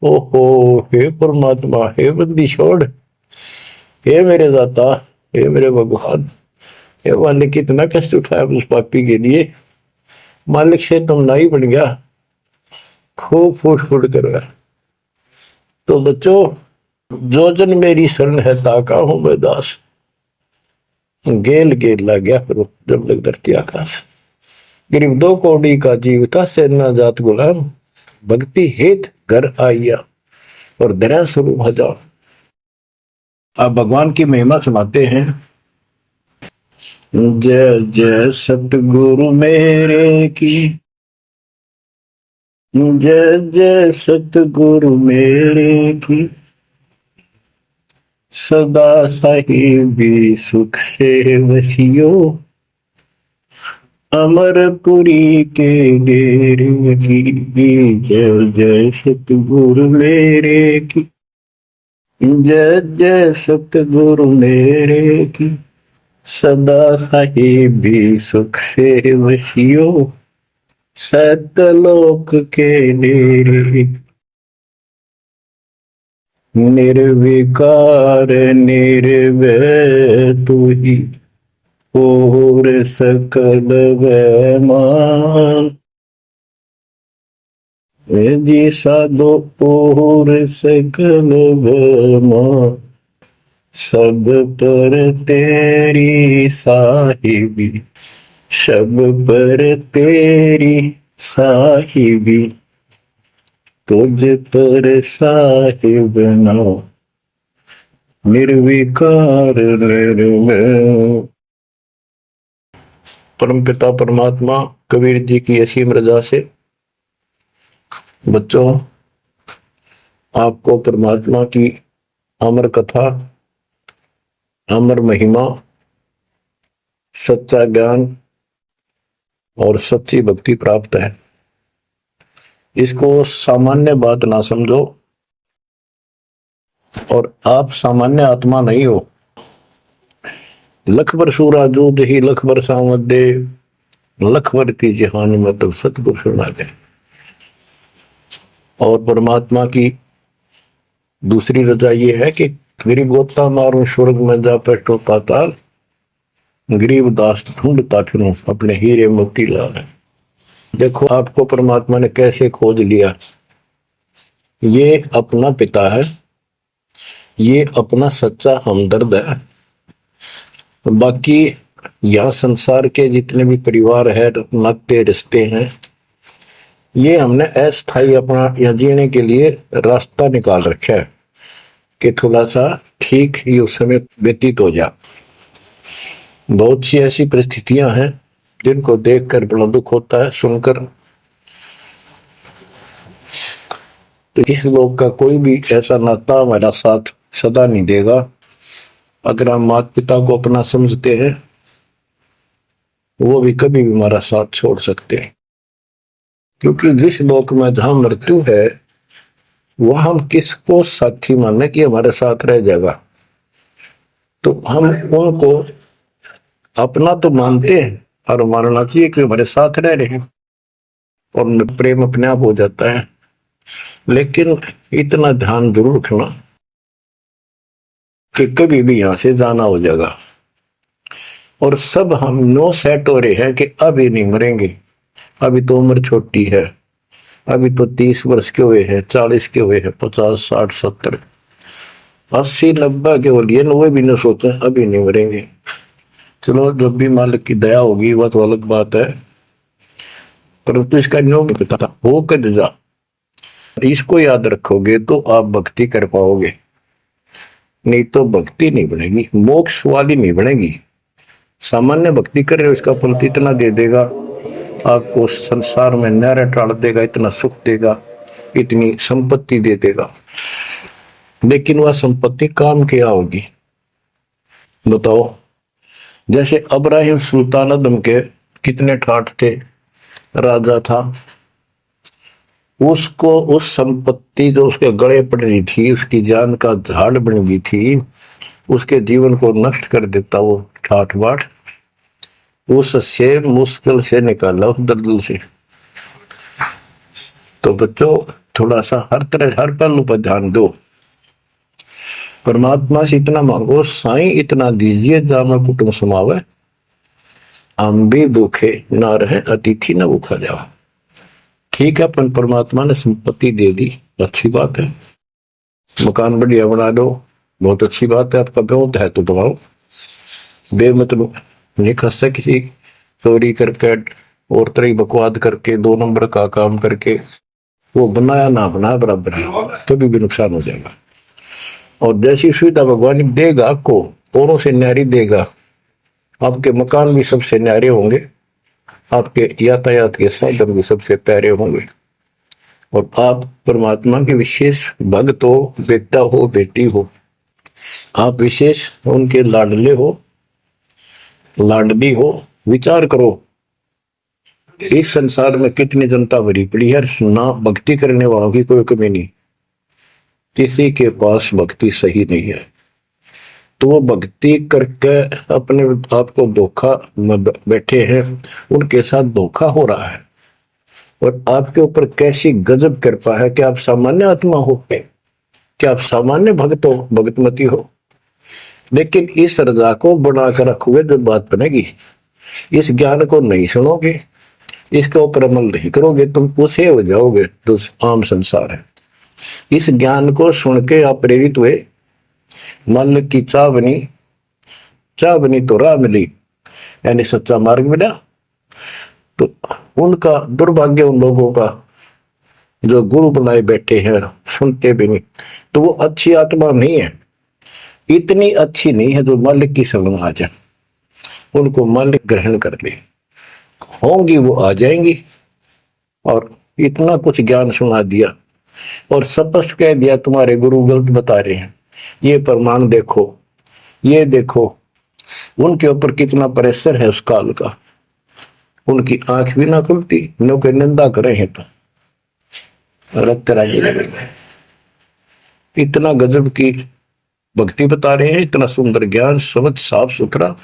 ओहो, हे परमात्मा, हे बंदी छोड़, हे मेरे दाता, हे मेरे भगवान, हे मालिक, कितना कष्ट उठाया उस पापी के लिए। मालिक से तुम ना ही बन गया, खूब फूट फूट कर रहा। तो बच्चों, जो जन मेरी शरण है ताका हूं मैं दास, गेल गेल ला गया फिर जब लग धरती आकाश। गरीब 2 कौड़ी का जीव था, सेना जात गुलाम, भक्ति हेत घर आइया और दया स्वरूप हजार। आप भगवान की महिमा सुनाते हैं। जय जय सतगुरु मेरे की, जय जय सतगुरु मेरे की, सदा साहिबी सुख से वसियो, अमरपुरी के डेरे की। जय जय सतगुरु मेरे की, जय जय सतगुरु मेरे की, सदा साहिबी सुख से वसियो, सतलोक के डेरे। निर्विकार निर्भय तू ही और सकल वैमान, जी साधो और सकल वैमान, सब पर तेरी साहिबी, सब पर तेरी साहिबी, तुझ पर साहिब नाओ, निर्विकार निर्भय। परम पिता परमात्मा कबीर जी की असीम रजा से बच्चों, आपको परमात्मा की अमर कथा, अमर महिमा, सच्चा ज्ञान और सच्ची भक्ति प्राप्त है। इसको सामान्य बात ना समझो, और आप सामान्य आत्मा नहीं हो। लख बर सूरा दूध ही लख बर सामत दे, लख बर की जहान मतलब सतगुरु सुना दे। और परमात्मा की दूसरी रजा ये है कि गरीब गोता मारूं स्वर्ग में जा बैठो पाताल, गरीब दास ढूंढता फिरूं अपने हीरे मोती लाल। देखो आपको परमात्मा ने कैसे खोज लिया। ये अपना पिता है, ये अपना सच्चा हमदर्द है। बाकी यह संसार के जितने भी परिवार है, नाते रिश्ते हैं, ये हमने अस्थाई अपना यह जीने के लिए रास्ता निकाल रखा है कि थोड़ा सा ठीक ये उस समय व्यतीत हो जा। बहुत सी ऐसी परिस्थितियां हैं जिनको देखकर बड़ा दुख होता है सुनकर। तो इस लोक का कोई भी ऐसा नाता हमारा साथ सदा नहीं देगा। अगर हम माता पिता को अपना समझते हैं, वो भी कभी भी हमारा साथ छोड़ सकते हैं, क्योंकि जिस लोक में जहां मृत्यु है, वह हम किसको साथी माने कि हमारे साथ रह जाएगा। तो हम उनको अपना तो मानते हैं और मानना चाहिए कि हमारे साथ रह रहे हैं, और प्रेम अपने आप हो जाता है। लेकिन इतना ध्यान जरूर रखना कि कभी भी यहां से जाना हो जाएगा। और सब हम नो सेट हो रहे हैं कि अभी नहीं मरेंगे, अभी तो उम्र छोटी है, अभी तो 30 वर्ष के हुए हैं, 40 के हुए हैं, 50 60 70 80 90 के हो लिए, वो भी न सोचे अभी नहीं मरेंगे। चलो जब भी मालिक की दया होगी वह तो अलग बात है, परंतु इसका नियम पता था हो कर जा। इसको याद रखोगे तो आप भक्ति कर पाओगे, नहीं तो भक्ति नहीं बनेगी, मोक्ष वाली नहीं बनेगी। सामान्य भक्ति कर रहे हो, इसका फल इतना दे देगा आपको, संसार में नहर टाल देगा, इतना सुख देगा, इतनी संपत्ति दे देगा। लेकिन वह संपत्ति काम क्या होगी बताओ। जैसे इब्राहिम सुल्तान आदम के कितने ठाठ थे, राजा था, उसको उस संपत्ति जो उसके गले पड़ रही थी, उसकी जान का झाड़ बन गई थी, उसके जीवन को नष्ट कर देता वो ठाठ बाट, उससे मुश्किल से निकाला उस दलदल से। तो बच्चों थोड़ा सा हर तरह हर पहलू पर ध्यान दो। परमात्मा से इतना मांगो, साईं इतना दीजिए जामा कुटुंब समावे, हम भी भूखे ना रहे अतिथि ना भूखा जाओ। ठीक है, अपन परमात्मा ने संपत्ति दे दी, अच्छी बात है, मकान बढ़िया बना दो, बहुत अच्छी बात है, आपका बहुत है तो बनाओ, बेमतलब नहीं खस्ता किसी चोरी करके और तरह बकवाद करके 2 नंबर का काम करके, वो बनाया ना बनाया बराबर है, कभी भी नुकसान हो जाएगा। और जैसी सुविधा भगवान देगा आपको, औरों से न्यारी देगा, आपके मकान भी सबसे न्यारे होंगे, आपके यातायात के साधन भी सबसे प्यारे होंगे, और आप परमात्मा के विशेष भक्त हो, बेटा हो बेटी हो, आप विशेष उनके लाडले हो लाडली हो। विचार करो इस संसार में कितनी जनता भरी पड़ी है, ना भक्ति करने वालों की कोई कमी नहीं, किसी के पास भक्ति सही नहीं है, तो वो भक्ति करके अपने आप को धोखा में बैठे हैं, उनके साथ धोखा हो रहा है। और आपके ऊपर कैसी गजब कृपा है कि आप सामान्य आत्मा हो, क्या आप सामान्य भक्त हो, भगतमती हो, लेकिन इस रजा को बनाकर रखोगे जो बात बनेगी। इस ज्ञान को नहीं सुनोगे, इसके ऊपर अमल नहीं करोगे, तुम उसे हो जाओगे जो आम संसार है। इस ज्ञान को सुन के आप प्रेरित हुए, मन की चाह बनी तो राह मिली, यानी सच्चा मार्ग मिला। तो उनका दुर्भाग्य उन लोगों का जो गुरु बनाए बैठे हैं, सुनते भी नहीं, तो वो अच्छी आत्मा नहीं है, इतनी अच्छी नहीं है जो मालिक की शरण आ जाए, उनको मालिक ग्रहण कर ले, होंगी वो आ जाएंगी। और इतना कुछ ज्ञान सुना दिया और स्पष्ट कह दिया तुम्हारे गुरु गलत बता रहे हैं, ये प्रमाण देखो, ये देखो। उनके ऊपर कितना प्रेशर है उस काल का, उनकी आंख भी ना खुलती, लोग निंदा कर रहे हैं तो रक्त राजी लगेगा। इतना गजब की भक्ति बता रहे हैं, इतना सुंदर ज्ञान, समझ साफ सुथरा,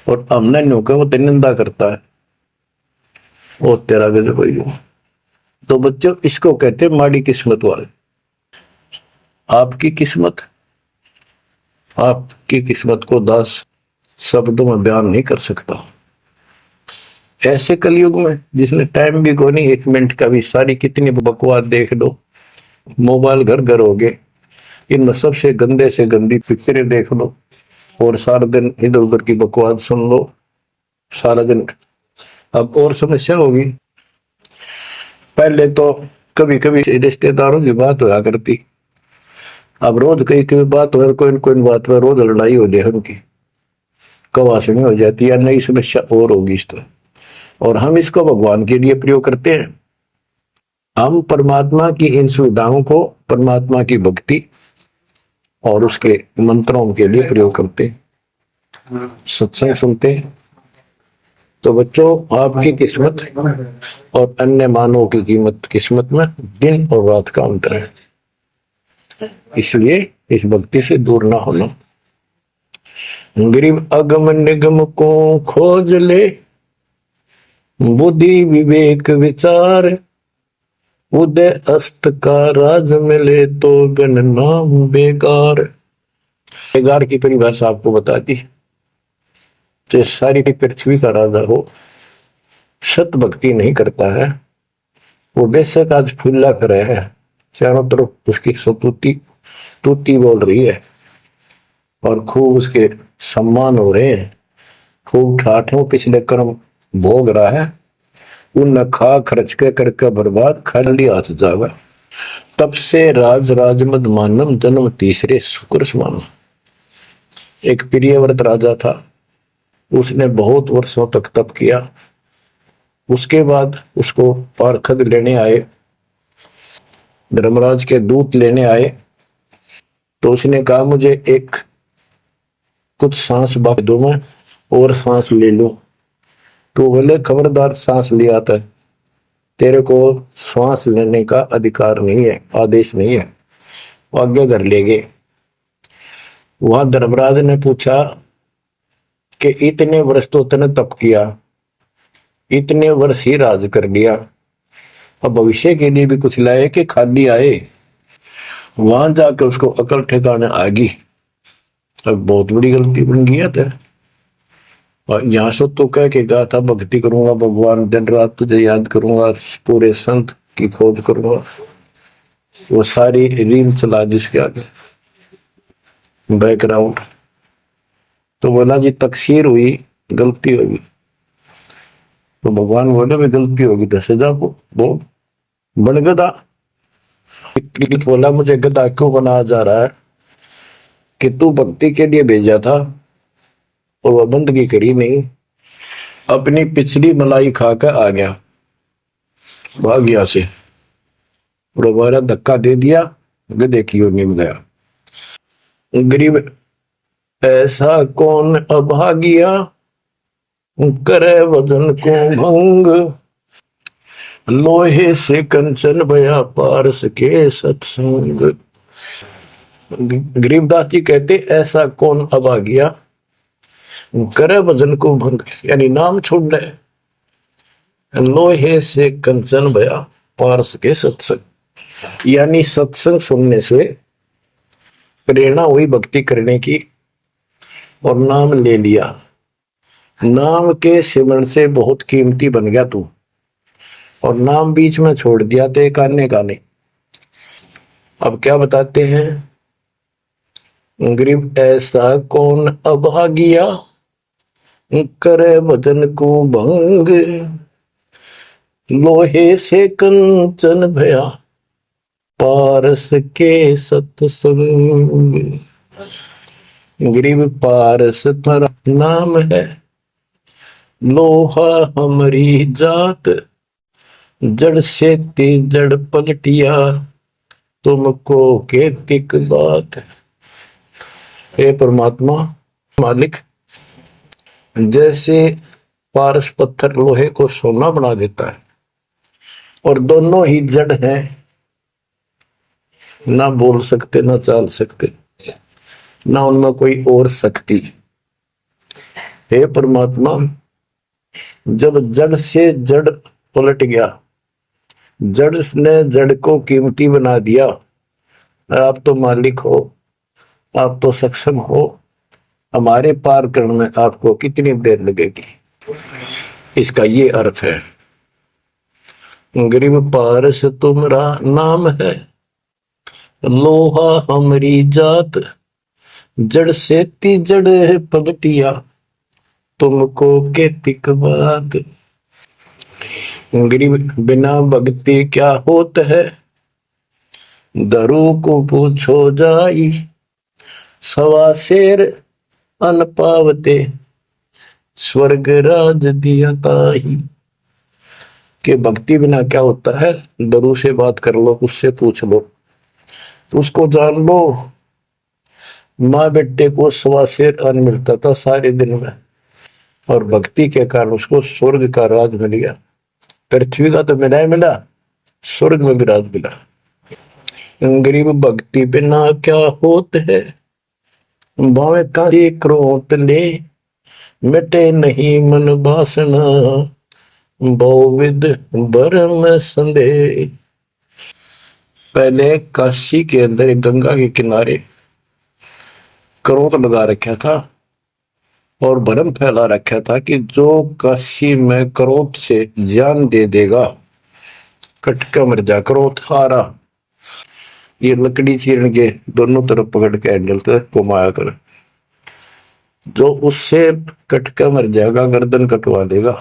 और हमने न्यू का वो निंदा करता है, वो तेरा गजब है। तो बच्चों, इसको कहते हैं माड़ी किस्मत वाले। आपकी किस्मत को 10 शब्दों में बयान नहीं कर सकता। ऐसे कलयुग में जिसने टाइम भी को नहीं, 1 मिनट का भी, सारी कितनी बकवास देख लो, मोबाइल घर घर हो गए, इनमें सबसे गंदे से गंदी पिक्चरें देख लो, और सारा दिन इधर उधर की बकवास सुन लो सारा दिन। अब और समस्या होगी, पहले तो कभी कभी रिश्तेदारों की बात होया करती, अब रोज कई बात हो, कोई बात पर रोज लड़ाई हो जाए उनकी, कवासनी हो जाती है, नई समस्या और होगी इस तरह। और हम इसको भगवान के लिए प्रयोग करते हैं, हम परमात्मा की इन सुविधाओं को, परमात्मा की भक्ति और उसके मंत्रों के लिए प्रयोग करते हैं, सत्संग सुनते हैं। तो बच्चों, आपकी किस्मत और अन्य मानवों की किस्मत में दिन और रात का अंतर है, इसलिए इस भक्ति से दूर ना होना। गरीब अगम निगम को खोज ले, बुद्धि विवेक विचार, उदय अस्त का राज मिले तो गणना बेगार। बेगार की परिभाषा आपको बता दी, जो सारी पृथ्वी का राजा हो, सत भक्ति नहीं करता है, वो बेशक आज फूला कर है, चारों तरफ उसकी तूती बोल रही है, और खूब उसके सम्मान हो रहे हैं, खूब ठाठों पिछले कर्म भोग रहा है, उन खा खर्च के करके बर्बाद, खाली हाथ जावा। तब से राज मद मानम, जन्म तीसरे शुक्र समानम। एक प्रियव्रत राजा था, उसने बहुत वर्षों तक तप किया, उसके बाद उसको पारखद लेने आए, धर्मराज के दूत लेने आए, तो उसने कहा मुझे एक कुछ सांस बाकी दो, मैं और सांस ले लूं। तो बोले खबरदार, सांस लिया था, तेरे को सांस लेने का अधिकार नहीं है, आदेश नहीं है। आगे घर ले गए। वहां धर्मराज ने पूछा कि इतने वर्ष तो तने तप किया, इतने वर्ष ही राज कर लिया, अब भविष्य के लिए भी कुछ लाए कि खाली आए, वहां जाकर उसको अकल ठिकाने आ गई। अब बहुत बड़ी गलती बन गया था। और यहाँ से तो कह के गया था भक्ति करूंगा भगवान, दिन रात तुझे याद करूंगा, पूरे संत की खोज करूंगा। वो सारी रील चला दी उसके आगे बैकग्राउंड। तो बोला जी तकसीर हुई, गलती होगी। तो भगवान बोले भी गलती होगी तो सजा वो बन गधा। बोला मुझे गधा क्यों बनाया जा रहा है कि तू भक्ति के लिए भेजा था और वह बंदगी करी नहीं, अपनी पिछली मलाई खाकर आ गया, भाग गया से, और हमारा धक्का दे दिया, गधे की ओर निम गया। गरीब ऐसा कौन अभागिया, करे वजन को भंग, लोहे से कंचन भया पारस के सत्संग। गरीबदास जी कहते ऐसा कौन अभागिया, करे वजन को भंग, यानी नाम छोड़ दे, लोहे से कंचन भया पारस के सत्संग, यानी सत्संग सुनने से प्रेरणा हुई भक्ति करने की और नाम ले लिया। नाम के सिमरण से बहुत कीमती बन गया तू, और नाम बीच में छोड़ दिया तो काने काने। अब क्या बताते हैं, गरीब ऐसा कौन अभागिया, करे वजन को भंग, लोहे से कंचन भया पारस के सत्संग। गरीब पारस तुम्हारा नाम है, लोहा हमारी जात, जड़ से जड़ पलटिया, तुमको के तिक बात। हे परमात्मा मालिक, जैसे पारस पत्थर लोहे को सोना बना देता है, और दोनों ही जड़ हैं, ना बोल सकते ना चाल सकते, ना उनमें कोई और शक्ति। हे परमात्मा, जब जड़ से जड़ पलट गया, जड़ ने जड़ को कीमती बना दिया, आप तो मालिक हो, आप तो सक्षम हो, हमारे पार करने में आपको कितनी देर लगेगी। इसका ये अर्थ है, गरीब पारस तुम्हारा नाम है, लोहा हमारी जात, जड़ से ती जड़ पलटिया, तुमको के तिक बात। गरीब बिना भक्ति क्या होता है, दरू को पूछो जाई, सवा शेर अन पावते, स्वर्ग राज दिया ताही। के भक्ति बिना क्या होता है, दरू से बात कर लो, उससे पूछ लो, उसको जान लो। माँ बेटे को सवा शेर अन्न मिलता था सारे दिन में, और भक्ति के कारण उसको स्वर्ग का राज मिल गया। पृथ्वी का तो मिला ही मिला, स्वर्ग में भी राज मिला। गरीब भक्ति बिना क्या होत है, भावे का क्रोध ले, मिटे नहीं मन वासना, बहुविध भरम संदेह। पहले काशी के अंदर एक गंगा के किनारे क्रोध लगा रखा था और भरम फैला रखा था कि जो काशी में क्रोध से जान दे देगा कटका मर जा। क्रोध हारा, ये लकड़ी चीरन के दोनों तरफ पकड़ के हैंडल तक घुमाया कर, जो उससे कटका मर जाएगा, गर्दन कटवा देगा,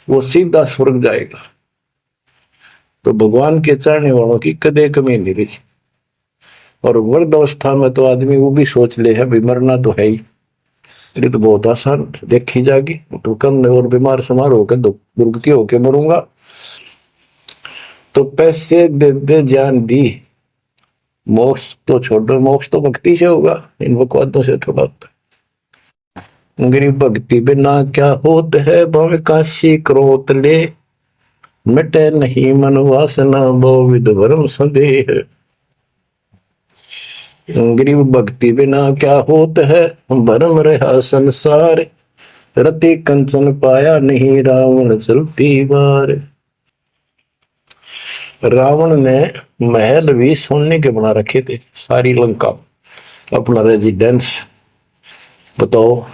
वो सीधा स्वर्ग जाएगा। तो भगवान के चाहने वालों की कदे कमी नहीं रही। और वृद्ध अवस्था में तो आदमी वो भी सोच ले है भी मरना तो है ही, ये तो बहुत आसान देखी जाएगी, तो कम और बीमार समार होकर दुर्गति होकर मरूंगा। तो पैसे दे दे जान दी, मोक्ष तो छोड़ो, मोक्ष तो भक्ति से होगा, इन बकवादों से थोड़ा होता है। गरीब भक्ति बिना क्या होत है, भव काशी क्रोध ले, मिटे नहीं मन वासना, बहुविध भरम संदेह। गरीब भक्ति बिना क्या होत है, भरम रहा संसार, रति कंचन पाया नहीं, रावण चलती बार। रावण ने महल भी सोने के बना रखे थे, सारी लंका अपना रेजिडेंस। बताओ,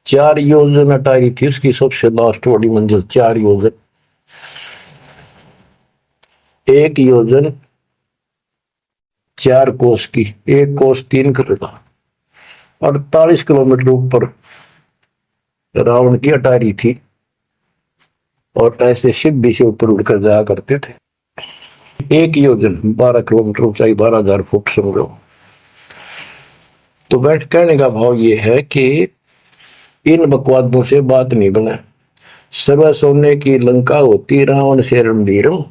4 योजन अटारी थी उसकी सबसे लास्ट वाली मंजिल, 4 योजन। 1 योजन 4 कोस की, 1 कोस 3 करोड़, 48 किलोमीटर ऊपर रावण की अटारी थी। और ऐसे सीधी से ऊपर उड़कर जाया करते थे। 1 योजन 12 किलोमीटर ऊंचाई, 12,000 फुट समझो। तो बैठ कहने का भाव ये है कि इन बकवादों से बात नहीं बने। सर्व सोने की लंका होती, रावण से रणधीरम,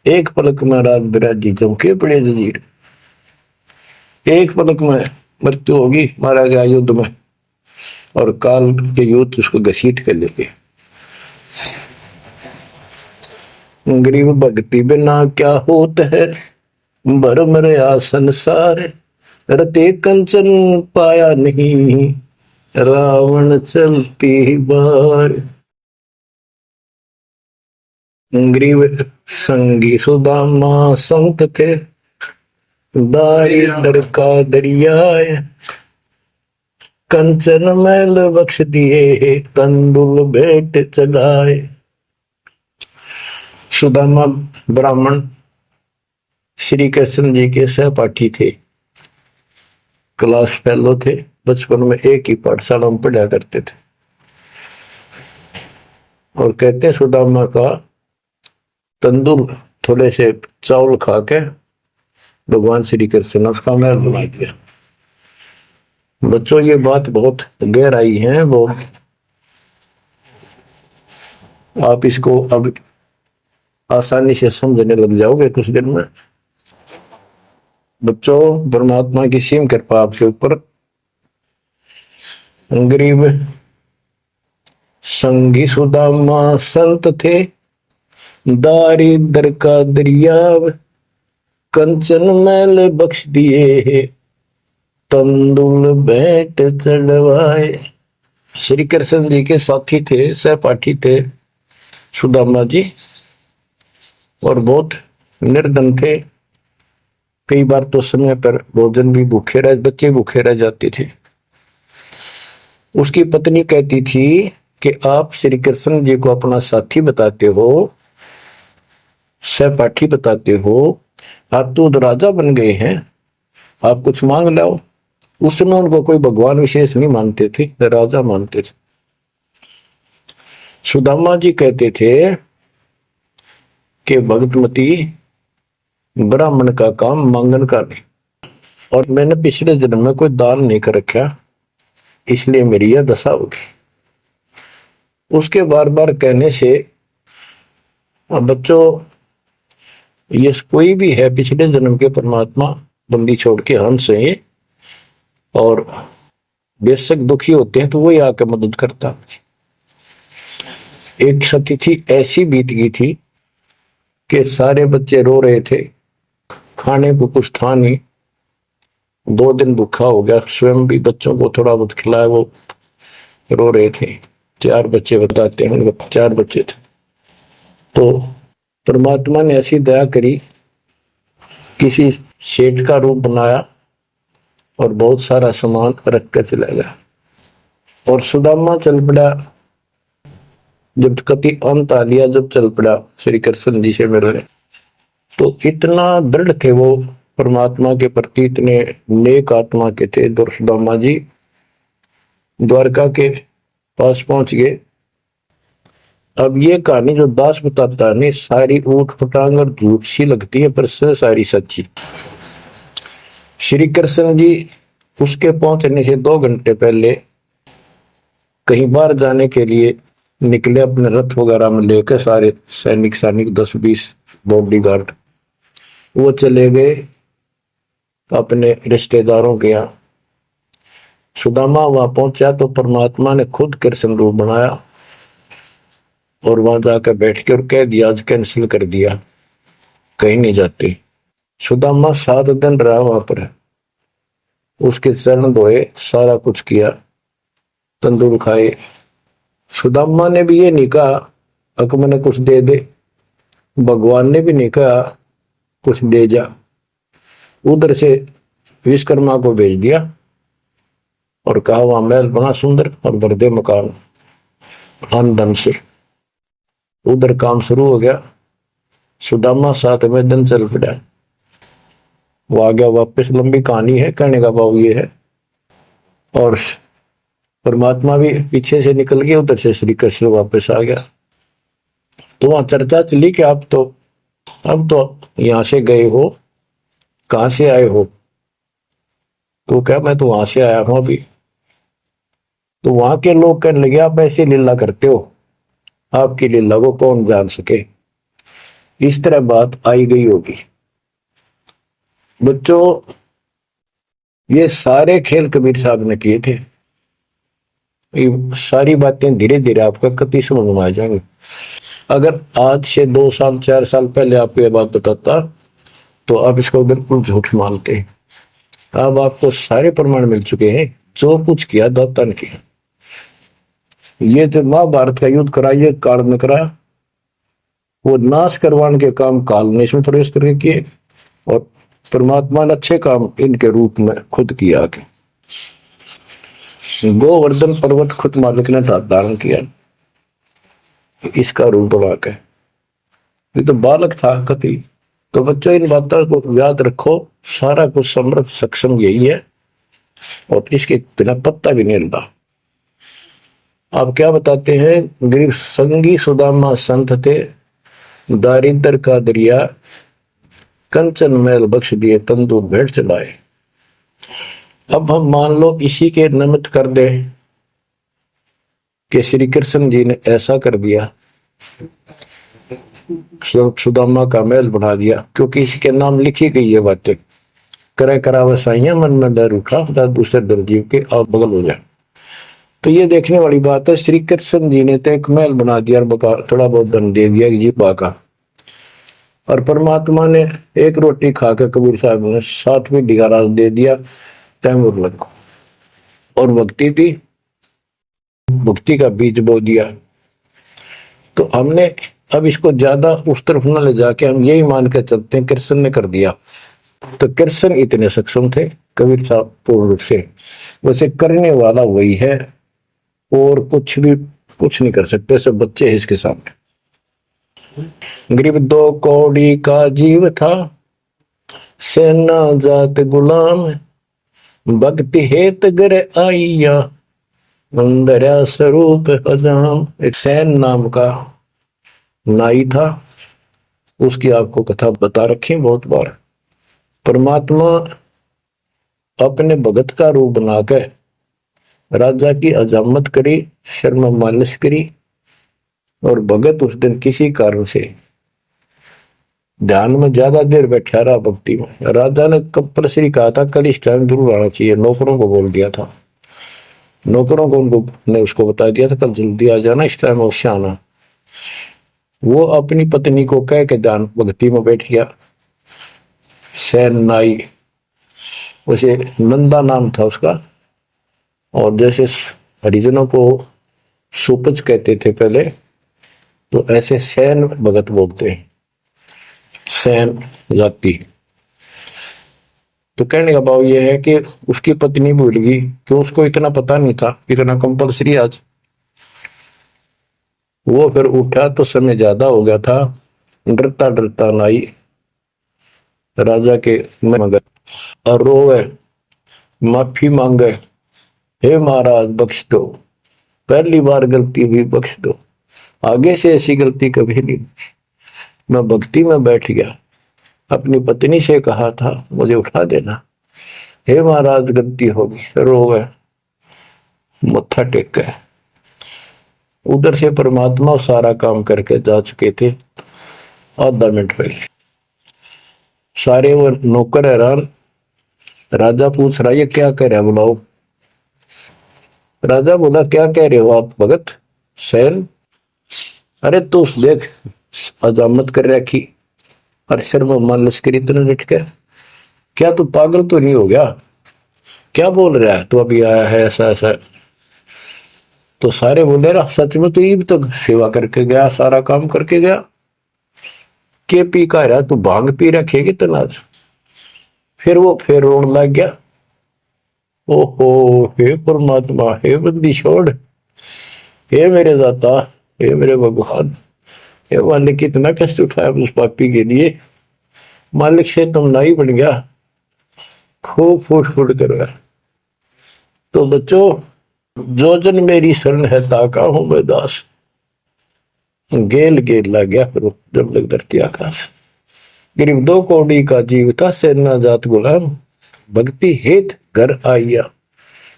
एक पलक में राज बिराजी जमके पड़े जजीर। एक पलक में मृत्यु होगी, मारा गया युद्ध में, और काल के युद्ध उसको घसीट कर लेंगे। गरीब भक्ति बिना क्या होत है, भरम रहा संसार, रते कंचन पाया नहीं, रावण चलती बार। गरीब संगी सुदामा संत थे, दारिद्र का दरियाए, कंचन मैल बख्श दिए, तंदुल भेंट चढ़ाए। सुदामा ब्राह्मण श्री कृष्ण जी के सहपाठी थे, क्लास फेलो थे, बचपन में एक ही पाठशाला में पढ़ा करते थे। और कहते सुदामा का तंदुल थोड़े से चावल खा के भगवान श्री कृष्ण ने उसका महल बना दिया। बच्चों, ये बात बहुत गहराई है, बहुत आप इसको अब आसानी से समझने लग जाओगे कुछ दिन में। बच्चों, परमात्मा की सीम कृपा आपके ऊपर। गरीब संगी सुदामा संत थे, दारिद्र का दरियाव, कंचन मैल बख्श दिए, तंदुल भेंट चढ़वाए। श्री कृष्ण जी के साथी थे, सहपाठी थे सुदामा जी, और बहुत निर्धन थे। कई बार तो समय पर भोजन भी भूखे रह, बच्चे भूखे रह जाते थे। उसकी पत्नी कहती थी कि आप श्री कृष्ण जी को अपना साथी बताते हो, सहपाठी बताते हो, आप तो राजा बन गए हैं, आप कुछ मांग लाओ। उस समय उनको कोई भगवान विशेष नहीं मानते थे, राजा मानते थे। सुदामा जी कहते थे कि भगतमती, ब्राह्मण का काम मांगन का नहीं, और मैंने पिछले जन्म में कोई दान नहीं कर रखा, इसलिए मेरी यह दशा होगी। उसके बार बार कहने से, अब बच्चों, ये कोई भी है पिछले जन्म के परमात्मा बंदी छोड़ के हंस है, और बेशक दुखी होते हैं तो वही आके मदद करता। एक सती थी, ऐसी बीत गई थी कि सारे बच्चे रो रहे थे, खाने को कुछ था नहीं, 2 दिन भूखा हो गया, स्वयं भी बच्चों को थोड़ा बहुत खिलाया, वो रो रहे थे। 4 बच्चे बताते हैं, 4 बच्चे थे। तो परमात्मा ने ऐसी दया करी, किसी सेठ का रूप बनाया और बहुत सारा सामान रख कर चला गया। और सुदामा चल पड़ा, जब कति अंत आ लिया, जब चल पड़ा श्री कृष्ण जी से मिलने, तो इतना दृढ़ थे वो परमात्मा के प्रति, इतने नेक आत्मा के थे। सुदामा जी द्वारका के पास पहुंच गए। अब ये कहानी जो दास बताता है, सारी ऊट पटांग और झूठ सी लगती है, पर सारी सच्ची। श्री कृष्ण जी उसके पहुंचने से 2 घंटे पहले कहीं बाहर जाने के लिए निकले, अपने रथ वगैरह में लेकर, सारे सैनिक 10-20 बॉडीगार्ड, वो चले गए अपने रिश्तेदारों के यहाँ। सुदामा वहां पहुंचा तो परमात्मा ने खुद कृष्ण रूप बनाया और वहां जाकर बैठ के और कह दिया, आज कैंसिल कर दिया, कहीं नहीं जाते। सुदामा 7 दिन रहा वहां पर, उसके चरण धोए, सारा कुछ किया, तंदूर खाए। सुदामा ने भी ये नहीं कहा अक मैंने कुछ दे दे, भगवान ने भी नहीं कहा कुछ दे जा, उधर से विश्वकर्मा को भेज दिया और कहा वहां महल बना सुंदर और भर दे मकान आमदन से। उधर काम शुरू हो गया। सुदामा 7वें दिन चल पड़ा। वो आ गया वापस। लंबी कहानी है, कहने का भाव ये है। और परमात्मा भी पीछे से निकल गया, उधर से श्री कृष्ण वापस आ गया। तो वहां चर्चा चली कि आप तो अब तो यहां से गए हो, कहां से आए हो? तो क्या मैं तो वहां से आया हूं अभी। तो वहां के लोग कहने लगे आप ऐसी लीला करते हो, आपकी लीला को कौन जान सके। इस तरह बात आई गई होगी। बच्चों, ये सारे खेल कबीर साहब ने किए थे। ये सारी बातें धीरे धीरे आपका कति समझ में आ जाएंगे। अगर आज से 2 साल 4 साल पहले आपको ये बात बताता तो आप इसको बिल्कुल झूठ मानते। अब आपको सारे प्रमाण मिल चुके हैं। जो कुछ किया दाता ने किया। ये जो महाभारत का युद्ध करा, ये काल ने करा। वो नाश करवाने के काम काल ने इसमें प्रवेश करके किए और परमात्मा ने अच्छे काम इनके रूप में खुद किया। गोवर्धन पर्वत खुद मालिक ने धारण किया इसका रूप बना के। ये तो बालक था कति। तो बच्चों, इन बातों को याद रखो। सारा कुछ समर्थ सक्षम यही है और इसके बिना पत्ता भी नहीं हिलता। आप क्या बताते हैं? गरीब संगी सुदामा संत थे, दारिद्र का दरिया कंचन मैल बख्श दिए, तंदूर भेंट चलाए। अब हम मान लो इसी के निमित्त कर दे कि श्री कृष्ण जी ने ऐसा कर दिया, सुदामा का महल बना दिया, क्योंकि इसके नाम लिखी गई है बातें। करे करावसाइयां मन में डर उठा, दूसरे डर जीव के आप बगल हो जाए। तो ये देखने वाली बात है। श्री कृष्ण जी ने तो एक महल बना दिया और थोड़ा बहुत धन दे दिया जी बाका। और परमात्मा ने एक रोटी खाकर कबीर साहब ने 7वीं डिगाराज दे दिया तैमूर को। और भक्ति थी, भक्ति का बीज बो दिया। तो हमने अब इसको ज्यादा उस तरफ न ले जाके हम यही मान के चलते हैं कृष्ण ने कर दिया। तो कृष्ण इतने सक्षम थे, कबीर साहब पूर्ण रूप से। वैसे करने वाला वही है और कुछ नहीं कर सकते। सब बच्चे हैं इसके सामने। गरीब 2 कौड़ी का जीव था, सेना जात गुलाम, भक्ति हेत गर आइया, अंदर स्वरूप हजाम। एक सैन नाम का नाई था, उसकी आपको कथा बता रखी बहुत बार। परमात्मा अपने भगत का रूप बनाकर राजा की अजामत करी, शर्म मालिश करी। और भगत उस दिन किसी कारण से ध्यान में ज्यादा देर बैठा रहा, भक्ति में। राजा ने कंपल्सरी कहा था कल इस टाइम जरूर आना चाहिए, नौकरों को बोल दिया था। नौकरों को उनको ने उसको बता दिया था कल जल्दी आ जाना, इस टाइम अवश्य आना। वो अपनी पत्नी को कह के ध्यान भक्ति में बैठ गया। सैन नाई, उसे नंदा नाम था उसका। और जैसे हरिजनों को सुपच कहते थे पहले, तो ऐसे सैन भगत बोलते हैं, सैन जाति। तो कहने का भाव यह है कि उसकी पत्नी भूल गई, तो उसको इतना पता नहीं था, इतना कंपल्सरी आज। वो फिर उठा तो समय ज्यादा हो गया था। डरता डरता नाई राजा के मगर और रोवे, माफी मांगे, हे महाराज बख्श दो, पहली बार गलती हुई, बख्श दो, आगे से ऐसी गलती कभी नहीं। मैं भक्ति में बैठ गया, अपनी पत्नी से कहा था मुझे उठा देना, हे महाराज गलती होगी। रोवे, मत्था टेक गए। उधर से परमात्मा सारा काम करके जा चुके थे आधा मिनट पहले। सारे वो नौकर हैरान। राजा पूछ रहा ये क्या कह रहा है, बुलाओ। राजा बोला क्या कह रहे हो आप भगत सैन? अरे तू देख, अजामत कर रखी और शर्म मालिश करी तूने डट के। क्या तू पागल तो नहीं हो गया? क्या बोल रहा है तू? अभी आया है ऐसा ऐसा। तो सारे बोले रहा सच में, तो ये भी तो सेवा करके गया, सारा काम करके गया। के पी का रहा तू भांग पी रखे कितना। फिर वो फिर रोने लग गया। ओहो हे परमात्मा, हे बंदी छोड़, हे मेरे दाता, हे मेरे भगवान, हे मालिक कितना कष्ट उठाया उस पापी के लिए। मालिक से तुम ना ही बन गया, खूब फूट फूट कर रहा। तो बच्चों, जो जन मेरी शरण है ताका हूं मैं दास। गेल गेल लग गया फिर जब लग धरती आकाश। गरीब 2 कौड़ी का जीव था, सेना जात गुलाम, भक्ति हेत घर आइया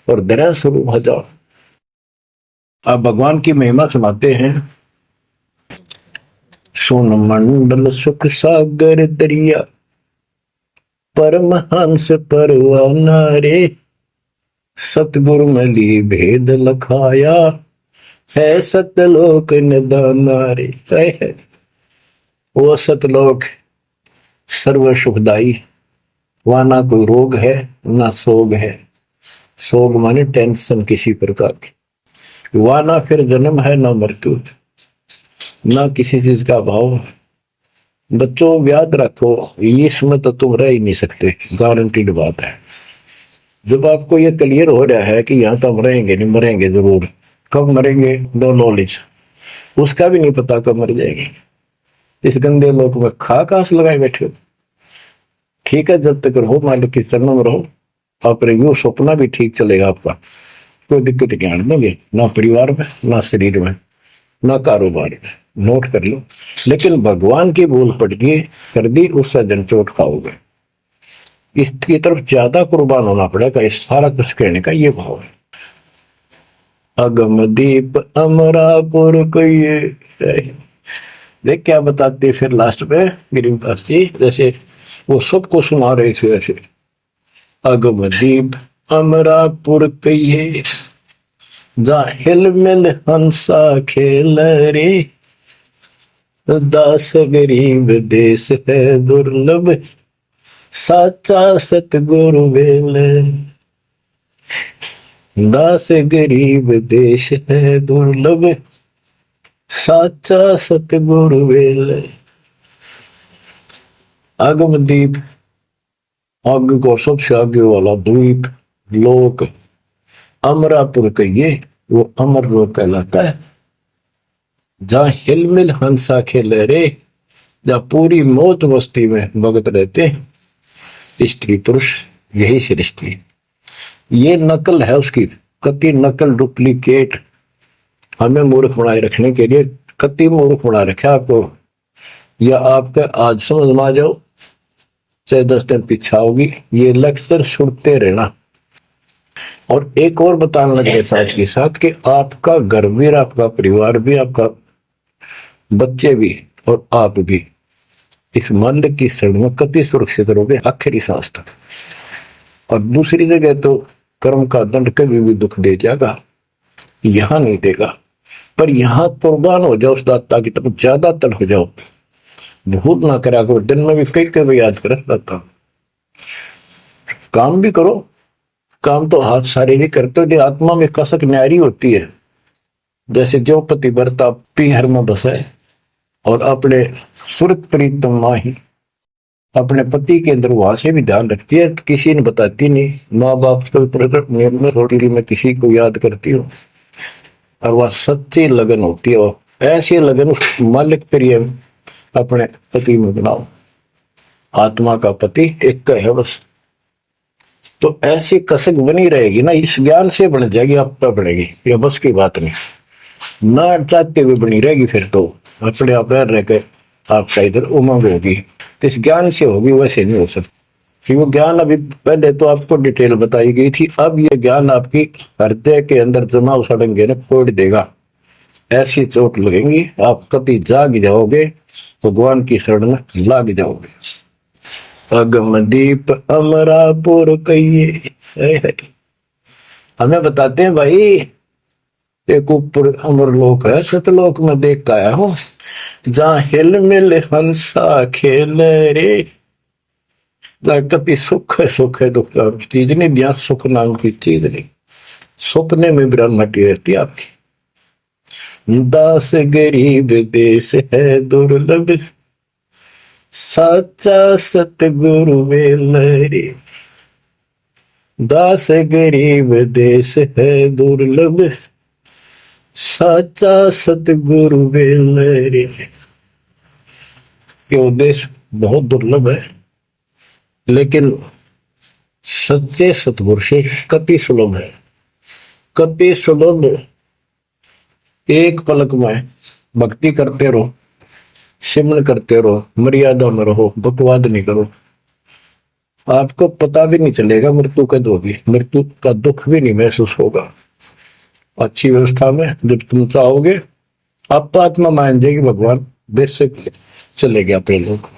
और दरा स्वरूप हजार। आप भगवान की महिमा सुनाते हैं। सोन मंडल सुख सागर दरिया, परमहंस परवाना रे, सतगुरु मली भेद लखाया, है सतलोक निदाना रे। है वो सतलोक सर्व सुखदाई, वहां ना कोई रोग है ना सोग है। सोग माने टेंशन किसी प्रकार की, वहां ना फिर जन्म है ना मृत्यु, ना किसी चीज का अभाव। बच्चों याद रखो, इसमें तो तुम रह ही नहीं सकते, गारंटीड बात है। जब आपको ये क्लियर हो रहा है कि यहाँ तो हम रहेंगे नहीं, मरेंगे जरूर, कब मरेंगे नो नॉलेज, उसका भी नहीं पता कब मर जाएंगे। इस गंदे लोक में खास लगाए बैठे हो। ठीक है, जब तक रहो मालिक की चरणों में रहो, अपने यू सपना भी ठीक चलेगा आपका, कोई दिक्कत नहीं आने देंगे, ना परिवार में ना शरीर में ना कारोबार में। नोट कर लो। लेकिन भगवान की भूल पड़ गई कर दी, उससे जन चोट खाओगे। इसकी तरफ ज्यादा कुर्बान होना पड़ेगा। इस सारा कुछ कहने का ये भाव है। अगम दीप अमरापुर कहिए, देख क्या बताते फिर लास्ट में गिरिदास जी, जैसे वो सबको सुना रहे थे ऐसे। अगम दीप अमरापुर कहिए, जा हिल मिल हंसा खेल रे, दास गरीब देश है दुर्लभ, साचा सतगुरु वेल। दास गरीब देश है दुर्लभ, साचा सतगुरु वेल। आगम दीप, आग को सबसे आगे वाला द्वीप लोक, अमरापुर कहिए, वो अमर लोक कहलाता है। जहां हिलमिल हंसा खेले रे, जहां पूरी मौत मस्ती में भगत रहते स्त्री पुरुष, यही सृष्टि। ये नकल है उसकी, कति नकल डुप्लीकेट हमें मूर्ख बनाए रखने के लिए। कति मूर्ख बना रखा आपको, या आपका आज समझ में आ जाओ चाहे 10 दिन पीछे होगी। ये लेक्चर सुनते रहना। और एक और बताने लगे साथ के साथ कि आपका घर भी, आपका परिवार भी, आपका बच्चे भी और आप भी इस मन की शरण में कति सुरक्षित रहोगे आखिरी सांस तक। और दूसरी जगह तो कर्म का दंड कभी भी दुख दे जाएगा, यहां नहीं देगा। पर यहां कुर्बान हो जाओ उस दाता की तरफ, ज्यादा तर हो जाओ, भूल ना करा करो। दिन में भी कई कई याद कर दाता। काम भी करो, काम तो हाथ शारीरिक करते हो, आत्मा में कसक न्यारी होती है। जैसे जो पति बरता पीहर में बसे और अपने सुरत प्रीतम माही अपने पति के अंदर वहां से भी ध्यान रखती है, किसी ने बताती नहीं। माँ बाप को प्रकट में थोड़ी मैं किसी को याद करती हूँ, और वह सच्ची लगन होती है। और ऐसी लगन उस मालिक प्रिय अपने पति में बनाओ। आत्मा का पति एक का है बस। तो ऐसी कसक बनी रहेगी ना, इस ज्ञान से बन जाएगी, आप पे बढ़ेगी, ये बस की बात नहीं। ना चाहते हुए बनी रहेगी, फिर तो अपने आप रह के आपका इधर उमंग होगी। तो इस ज्ञान से होगी, वैसे नहीं हो सकती। वो ज्ञान अभी पहले तो आपको डिटेल बताई गई थी, अब ये ज्ञान आपकी हृदय के अंदर जमा सड़ेंगे ना, फोड़ देगा। ऐसी चोट लगेंगी, आप कभी जाग जाओगे, भगवान की शरण में लाग जाओगे। अगम दीप अमरापुर कहिए, हमें बताते हैं भाई, एक ऊपर अमर लोक है, सतलोक में देख के आया हूं, जहां हिल मिल हंसा खेल रे, जहां कभी सुख है दुख नाम चीज नहीं, जहां सुख नाम की चीज नहीं। सपने में ब्रह्मटी रहती है आपकी। दास गरीब देश है दुर्लभ, साचा सतगुरु वेलरे, दास गरीब देश है दुर्लभ, साचा सतगुरु वेलरे। ये देश बहुत दुर्लभ है, लेकिन सच्चे सतगुरु से कति सुलभ है, कति सुलभ। एक पलक में भक्ति करते रहो, सिमरन करते रहो, मर्यादा में रहो, बकवाद नहीं करो, आपको पता भी नहीं चलेगा मृत्यु कब होगी, मृत्यु का दुख भी नहीं महसूस होगा। अच्छी व्यवस्था में जब तुम चाहोगे आप तो आत्मा मान जाएगी, भगवान बेशक चले गया अपने लोग।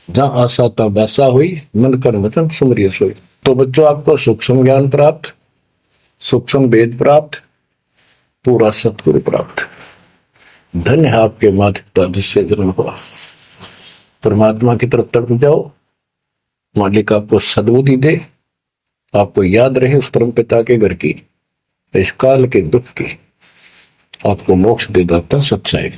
जहां आशा था वैसा हुई, मन कर वचन सुमरिय सोई। तो बच्चों, आपको सूक्ष्म ज्ञान प्राप्त, सूक्ष्म वेद प्राप्त, पूरा सतगुरु प्राप्त। धन्य है आपके माता पिता जिससे जन्म हुआ। परमात्मा की तरफ तरफ जाओ, मालिक आपको सद्बुद्धि दे, आपको याद रहे उस परम पिता के घर की, इस काल के दुख की, आपको मोक्ष दे दाता सच्चाई।